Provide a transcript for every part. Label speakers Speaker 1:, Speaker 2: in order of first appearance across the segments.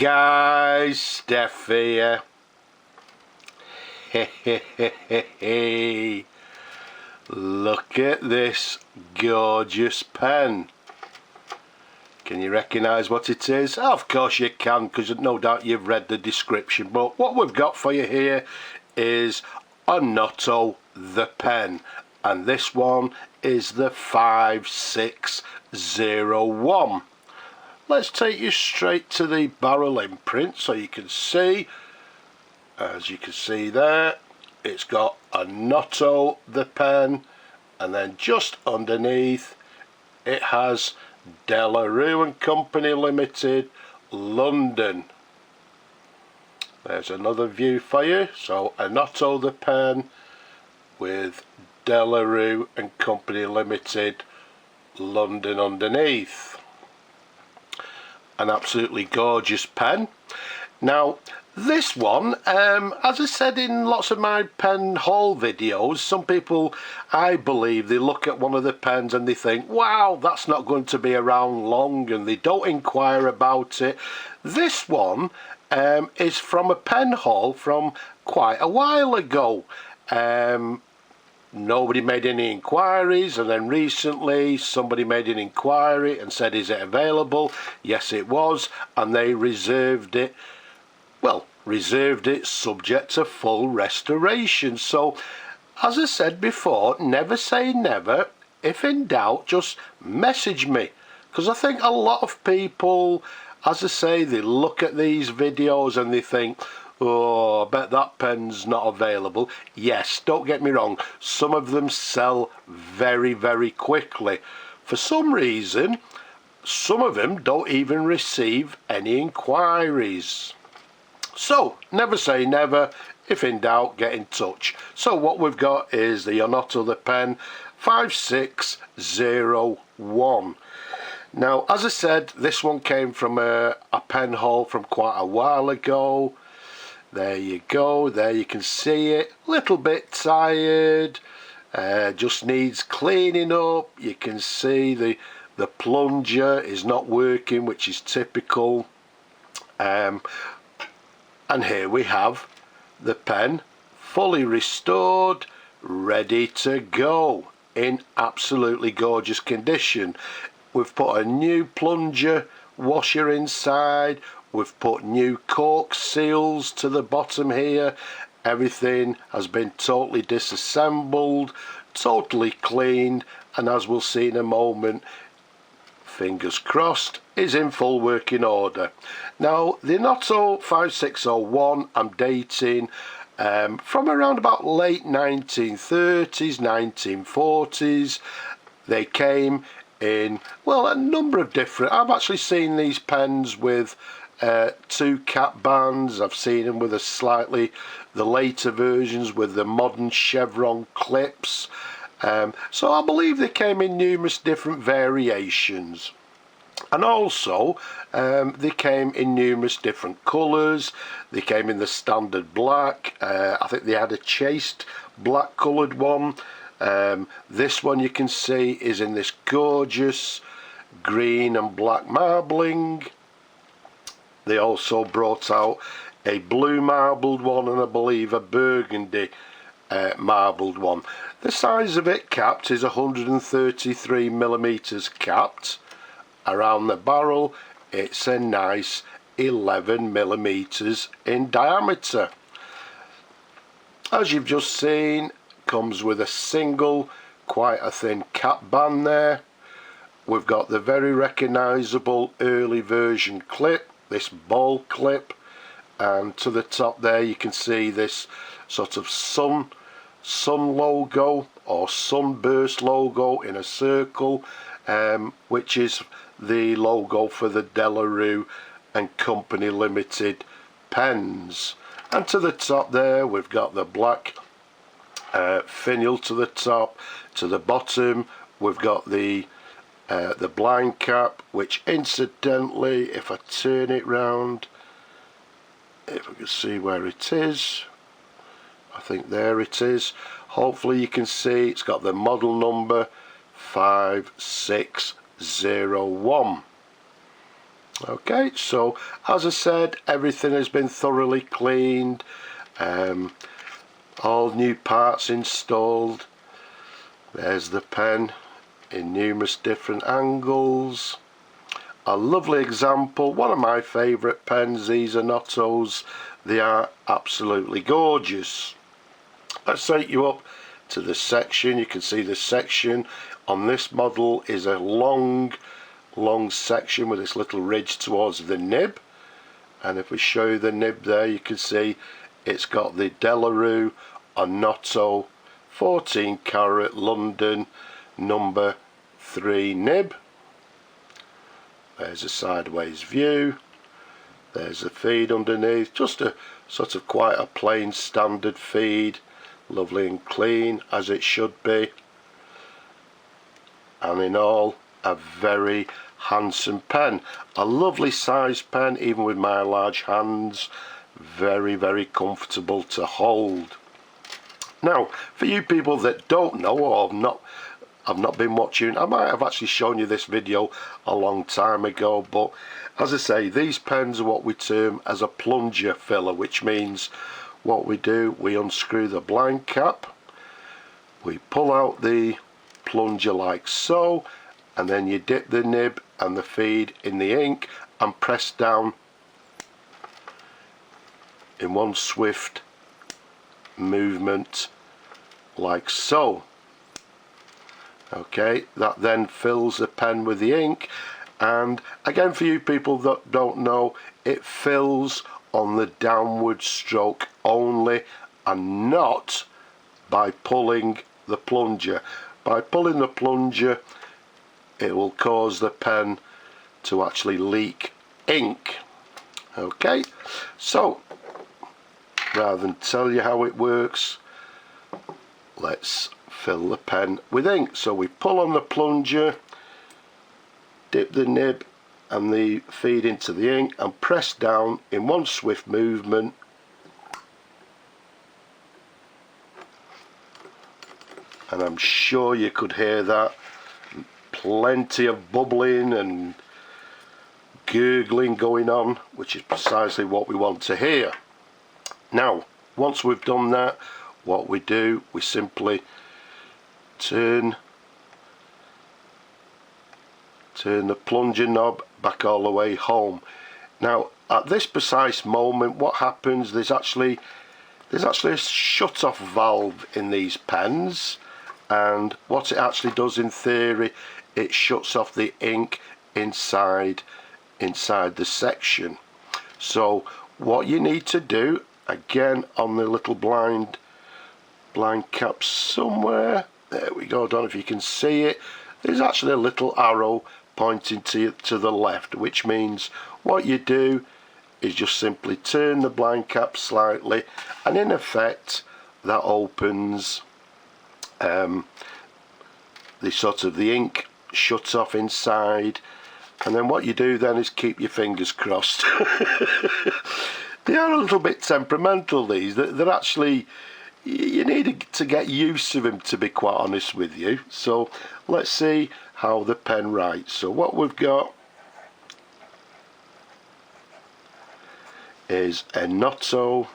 Speaker 1: guys, Steph here. Look at this gorgeous pen. Can you recognise what it is? Of course you can, because no doubt you've read the description. But what we've got for you here is Onoto The Pen, and this one is the 5601. Let's take you straight to the barrel imprint so you can see. As you can see there, it's got Onoto The Pen, and then just underneath it has Rue Co Ltd, London. There's another view for you. So Onoto The Pen with Rue Co Ltd, London underneath. An absolutely gorgeous pen. Now this one, as I said in lots of my pen haul videos, some people, I believe, they look at one of the pens and they think, wow, that's not going to be around long, and they don't inquire about it. This one is from a pen haul from quite a while ago. Nobody made any inquiries, and then recently somebody made an inquiry and said, is it available? Yes, it was, and they reserved it. Well, reserved it subject to full restoration. So as I said before, never say never. If in doubt, just message me, because I think a lot of people, as I say, they look at these videos and they think, oh, I bet that pen's not available. Yes, don't get me wrong, some of them sell very, very quickly. For some reason, some of them don't even receive any inquiries. So, never say never. If in doubt, get in touch. So what we've got is the Onoto The Pen 5601. Now, as I said, this one came from a pen haul from quite a while ago. There you go, there you can see it. Little bit tired, just needs cleaning up. You can see the plunger is not working, which is typical. And here we have the pen fully restored, ready to go, in absolutely gorgeous condition. We've put a new plunger washer inside. We've put new cork seals to the bottom here. Everything has been totally disassembled, totally cleaned, and as we'll see in a moment, fingers crossed, is in full working order. Now the Onoto 5601 I'm dating from around about late 1930s, 1940s. They came in, well, a number of different, I've actually seen these pens with two cap bands. I've seen them with the later versions with the modern chevron clips. So I believe they came in numerous different variations, and also they came in numerous different colours. They came in the standard black. I think they had a chased black coloured one. This one you can see is in this gorgeous green and black marbling. They also brought out a blue marbled one and I believe a burgundy marbled one. The size of it capped is 133mm capped. Around the barrel it's a nice 11mm in diameter. As you've just seen, comes with a single, quite a thin cap band there. We've got the very recognisable early version clip, this ball clip, and to the top there you can see this sort of sun logo or sunburst logo in a circle, which is the logo for the Rue Co Ltd pens. And to the top there we've got the black finial to the top. To the bottom we've got the blind cap, which incidentally, if I turn it round, if I can see where it is, I think there it is. Hopefully you can see it's got the model number 5601. Okay, so as I said, everything has been thoroughly cleaned, all new parts installed. There's the pen in numerous different angles. A lovely example, one of my favourite pens, these Onotos. They are absolutely gorgeous. Let's take you up to the section. You can see the section on this model is a long section with this little ridge towards the nib, and if we show you the nib there, you can see it's got the Rue Onoto 14 carat London number 3 nib. There's a sideways view, there's the feed underneath, just a sort of quite a plain standard feed, lovely and clean as it should be, and in all a very handsome pen, a lovely size pen even with my large hands, very comfortable to hold. Now for you people that don't know or have not been watching, I might have actually shown you this video a long time ago, but as I say, these pens are what we term as a plunger filler, which means what we do, we unscrew the blind cap, we pull out the plunger like so, and then you dip the nib and the feed in the ink and press down in one swift movement like so. Okay, that then fills the pen with the ink, and again for you people that don't know, it fills on the downward stroke only and not by pulling the plunger. By pulling the plunger it will cause the pen to actually leak ink. Okay, so rather than tell you how it works, let's fill the pen with ink. So we pull on the plunger, dip the nib and the feed into the ink and press down in one swift movement, and I'm sure you could hear that, plenty of bubbling and gurgling going on, which is precisely what we want to hear. Now once we've done that, what we do, we simply turn the plunger knob back all the way home. Now at this precise moment, what happens, there's actually a shut off valve in these pens, and what it actually does in theory, it shuts off the ink inside the section. So what you need to do, again on the little blind cap somewhere, there we go, I don't know if you can see it, there's actually a little arrow pointing to the left, which means what you do is just simply turn the blind cap slightly, and in effect that opens the ink shuts off inside, and then what you do then is keep your fingers crossed. They are a little bit temperamental, these. They're actually, you need to get used to them, to be quite honest with you. So let's see how the pen writes. So what we've got is Onoto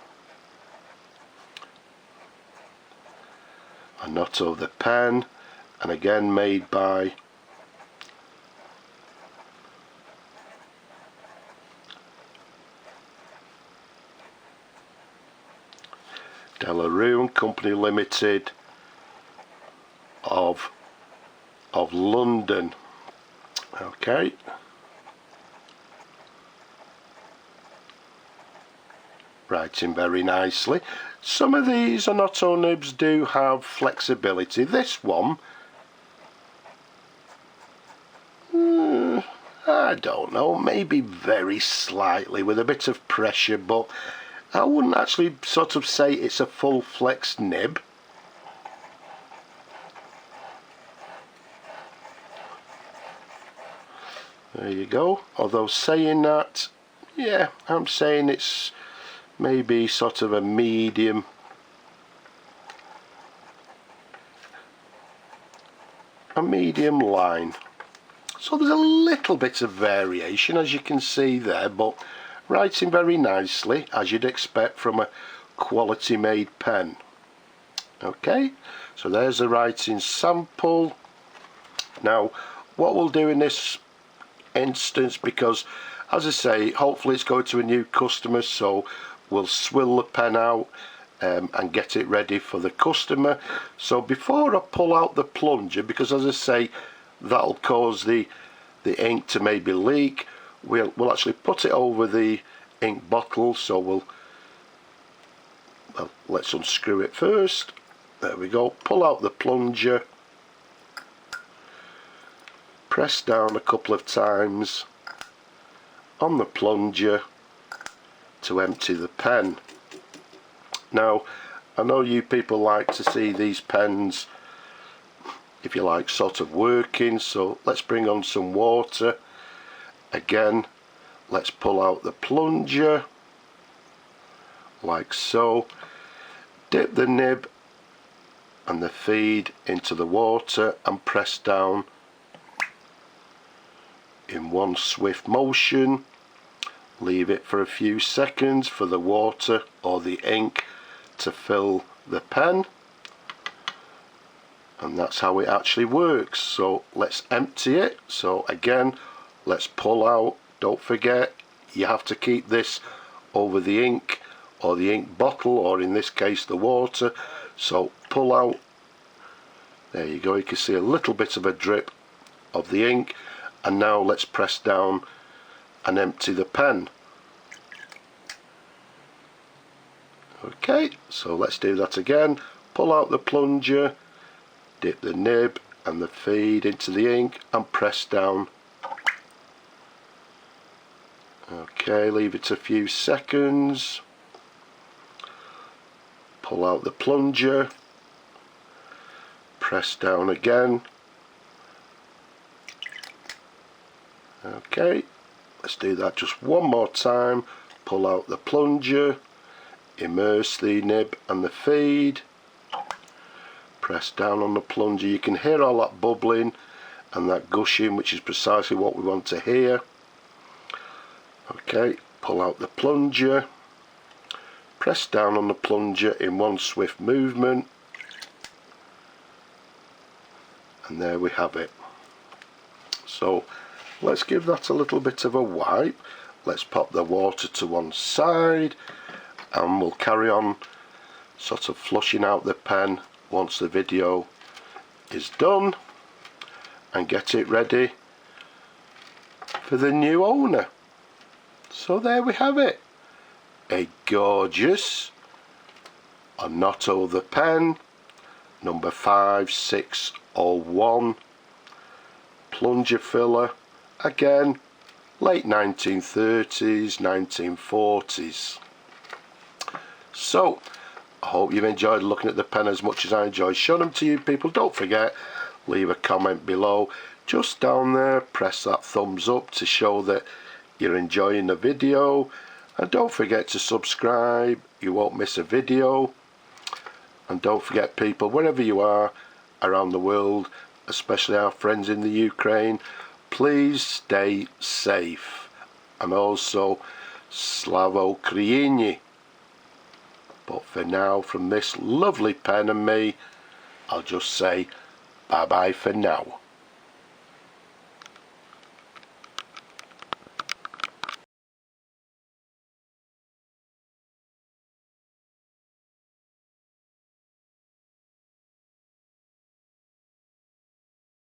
Speaker 1: The Pen, and again made by Rue Company Limited of London. Okay, writing very nicely. Some of these Onoto nibs do have flexibility. This one, I don't know, maybe very slightly with a bit of pressure, but I wouldn't actually sort of say it's a full flex nib. There you go. Although saying that, yeah, I'm saying it's maybe sort of a medium line. So there's a little bit of variation, as you can see there, but writing very nicely, as you'd expect from a quality made pen. Okay, so there's a writing sample. Now what we'll do in this instance, because as I say, hopefully it's going to a new customer, so we'll swill the pen out and get it ready for the customer. So before I pull out the plunger, because as I say, that'll cause the ink to maybe leak, we'll actually put it over the ink bottle. So well, let's unscrew it first. There we go. Pull out the plunger, press down a couple of times on the plunger to empty the pen. Now I know you people like to see these pens, if you like, sort of working, so let's bring on some water. Again, let's pull out the plunger like so, dip the nib and the feed into the water and press down in one swift motion. Leave it for a few seconds for the water or the ink to fill the pen, and that's how it actually works. So let's empty it. So again, let's pull out. Don't forget, you have to keep this over the ink or the ink bottle, or in this case the water. So pull out. There you go, you can see a little bit of a drip of the ink, and now let's press down and empty the pen. Okay, so let's do that again. Pull out the plunger, dip the nib and the feed into the ink and press down. Okay, leave it a few seconds. Pull out the plunger, press down again. Okay, let's do that just one more time. Pull out the plunger, immerse the nib and the feed, press down on the plunger. You can hear all that bubbling and that gushing, which is precisely what we want to hear. Okay, pull out the plunger, press down on the plunger in one swift movement, and there we have it. So let's give that a little bit of a wipe. Let's pop the water to one side, and we'll carry on sort of flushing out the pen once the video is done, and get it ready for the new owner. So there we have it, a gorgeous Onoto The Pen number 5601 plunger filler, again late 1930s, 1940s. So I hope you've enjoyed looking at the pen as much as I enjoyed showing them to you people. Don't forget, leave a comment below, just down there, press that thumbs up to show that you're enjoying the video, and don't forget to subscribe, you won't miss a video. And don't forget people, wherever you are around the world, especially our friends in the Ukraine, please stay safe, and also Slavo Ukraini. But for now, from this lovely pen and me, I'll just say bye bye for now.